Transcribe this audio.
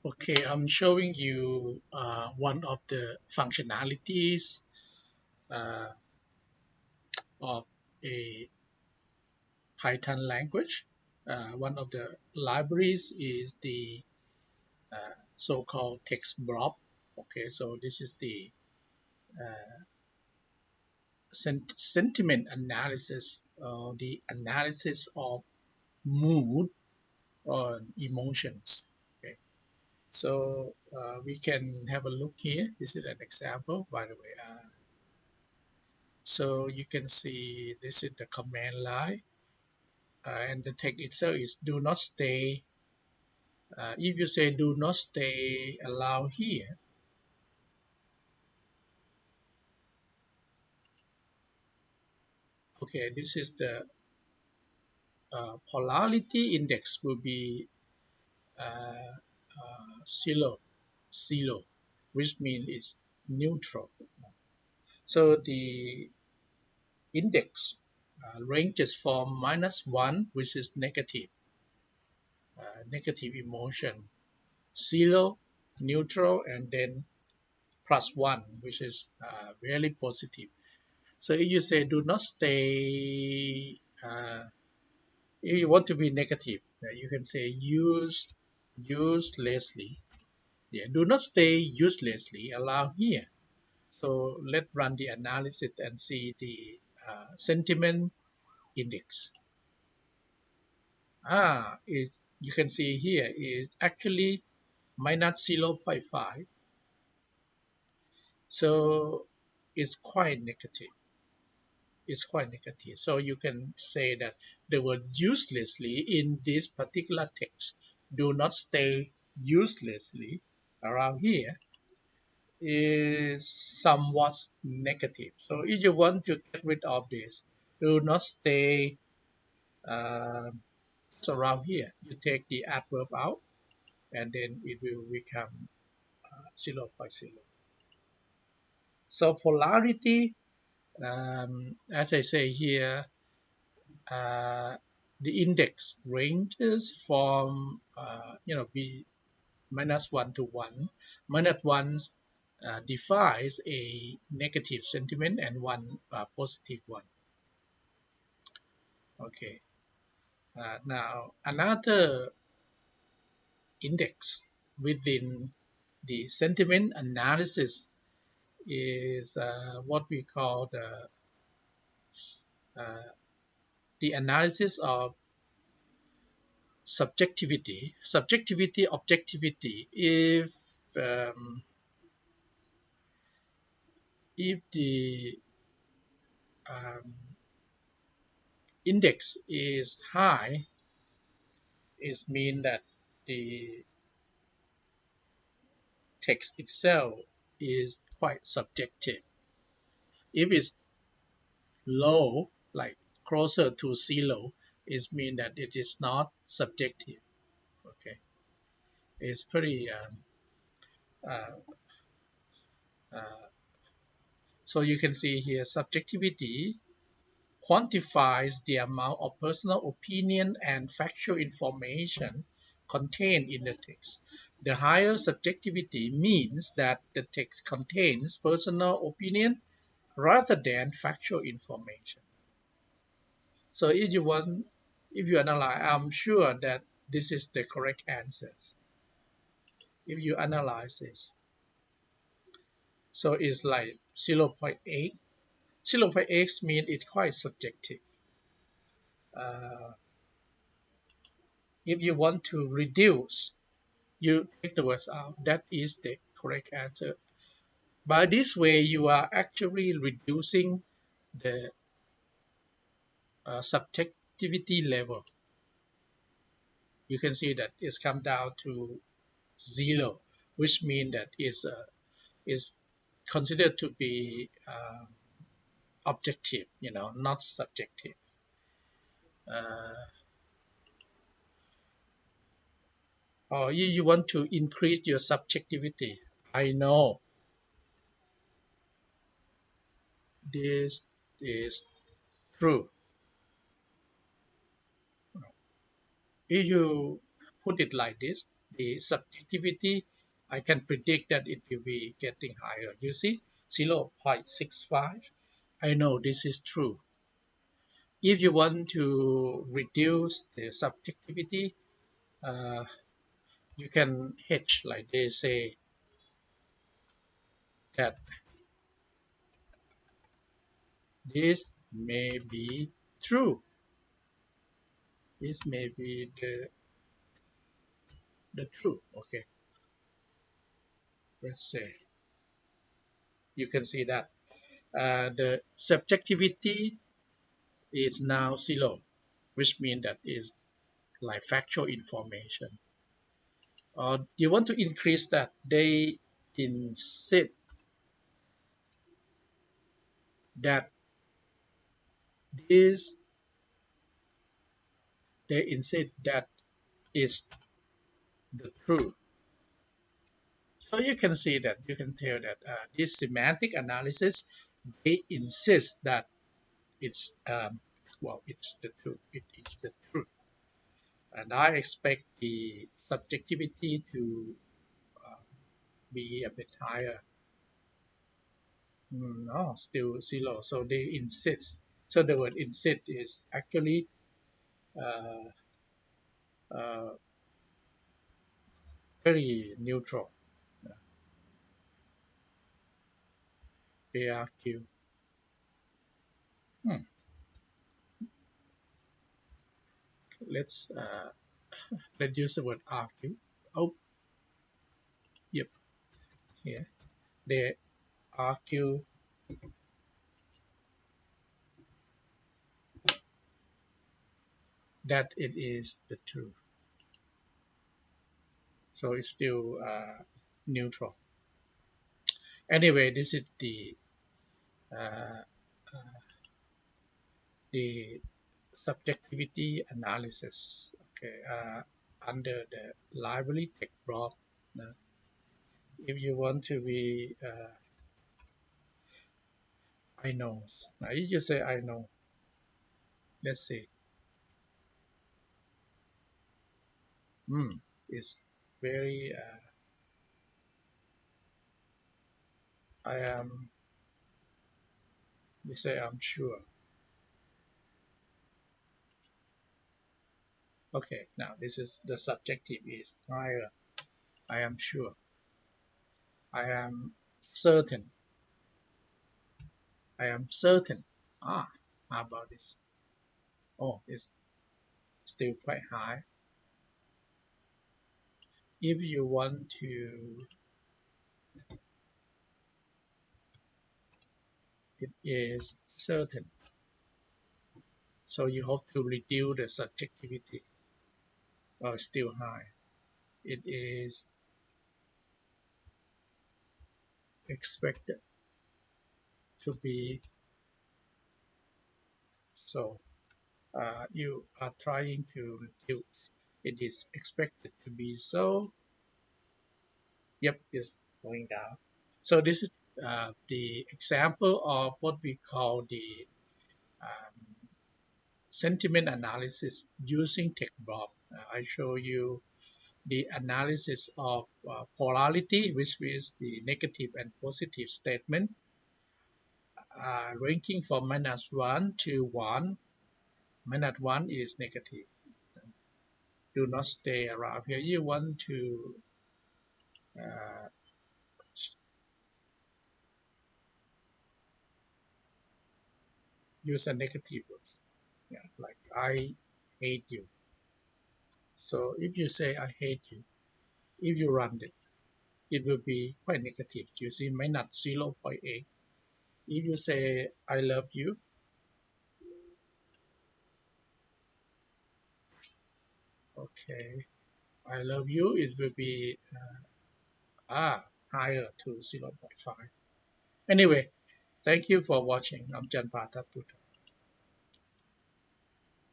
Okay, I'm showing you one of the functionalities uh, of a Python language. One of the libraries is the so-called TextBlob. Okay, so this is the uh, sentiment analysis, the analysis of mood or emotions. Okay, so we can have a look here. This is an example, by the way. So you can see this is the command line, and the text itself is do not stay. If you say do not stay allow here, okay, this is the polarity index will be uh, zero, which means it's neutral. So the index ranges from -1, which is negative emotion, 0, neutral, and then +1, which is really positive. So if you say do not stay, if you want to be negative, you can say uselessly. Yeah, do not stay uselessly. Allow here. So let's run the analysis and see the sentiment index. Is you can see here is actually -0.5. So it's quite negative. Is quite negative. So you can say that the word uselessly in this particular text, do not stay uselessly around here, is somewhat negative. So if you want to get rid of this, do not stay around here. You take the adverb out and then it will become 0.0. So polarity, as I say here, uh, the index ranges from be -1 to 1. -1 defines a negative sentiment and one positive one. Okay. Now another index within the sentiment analysis is what we call uh, the analysis of subjectivity, objectivity. If the um, index is high, it means that the text itself is quite subjective. If it's low, like closer to zero, it means that it is not subjective. Okay, it's pretty. Uh, uh, so you can see here, subjectivity quantifies the amount of personal opinion and factual information contained in the text. The higher subjectivity means that the text contains personal opinion rather than factual information. So if you analyze, I'm sure that this is the correct answer. If you analyze this, so it's like 0.8. 0.8 means it's quite subjective. Uh, if you want to reduce, you take the words out. That is the correct answer. By this way, you are actually reducing the subjectivity level. You can see that it's come down to 0, which means that is considered to be objective, not subjective. Uh, or you want to increase your subjectivity. I know this is true. If you put it like this, the subjectivity, I can predict that it will be getting higher. You see, 0.65. I know this is true. If you want to reduce the subjectivity, uh, you can hedge, like they say, that this may be true. This may be the truth. Okay, let's say you can see that the subjectivity is now 0, which means that is like factual information. Or you want to increase that, they insist that this they insist that is the truth. So you can see that, you can tell that this semantic analysis, they insist that it's it's the truth. It is the truth, and I expect the subjectivity to uh, be a bit higher. No, still 0. So they insist. So the word insist is actually uh, uh, very neutral. Uh, they argue. Hmm, let's let's use the word argue. Oh, yep. Yeah, they argue that it is the truth. So it's still neutral. Anyway, this is uh, uh, the subjectivity analysis. Okay, under the library TextBlob. Uh, if you want to be, I know. Now you just say I know. Let's see. It's very. I am. You say I'm sure. Okay. Now this is the subjective is higher. I am sure. I am certain. I am certain. Ah, how about this? Oh, it's still quite high. If you want to, it is certain. So you have to reduce the subjectivity. Oh, it's still high. It is expected to be so. You are trying to reduce. It is expected to be so. Yep, it's going down. So this is the example of what we call the um, sentiment analysis using TextBlob. I show you the analysis of polarity, which is the negative and positive statement, ranking from -1 to 1. -1 is negative. Do not stay around here. You want to uh, use a negative word, yeah, like I hate you. So if you say I hate you, if you run it, it will be quite negative. You see, -0.8. If you say I love you, okay, I love you, it will be higher to 0.5. Anyway, thank you for watching. I'm Janpha Thadphoothon.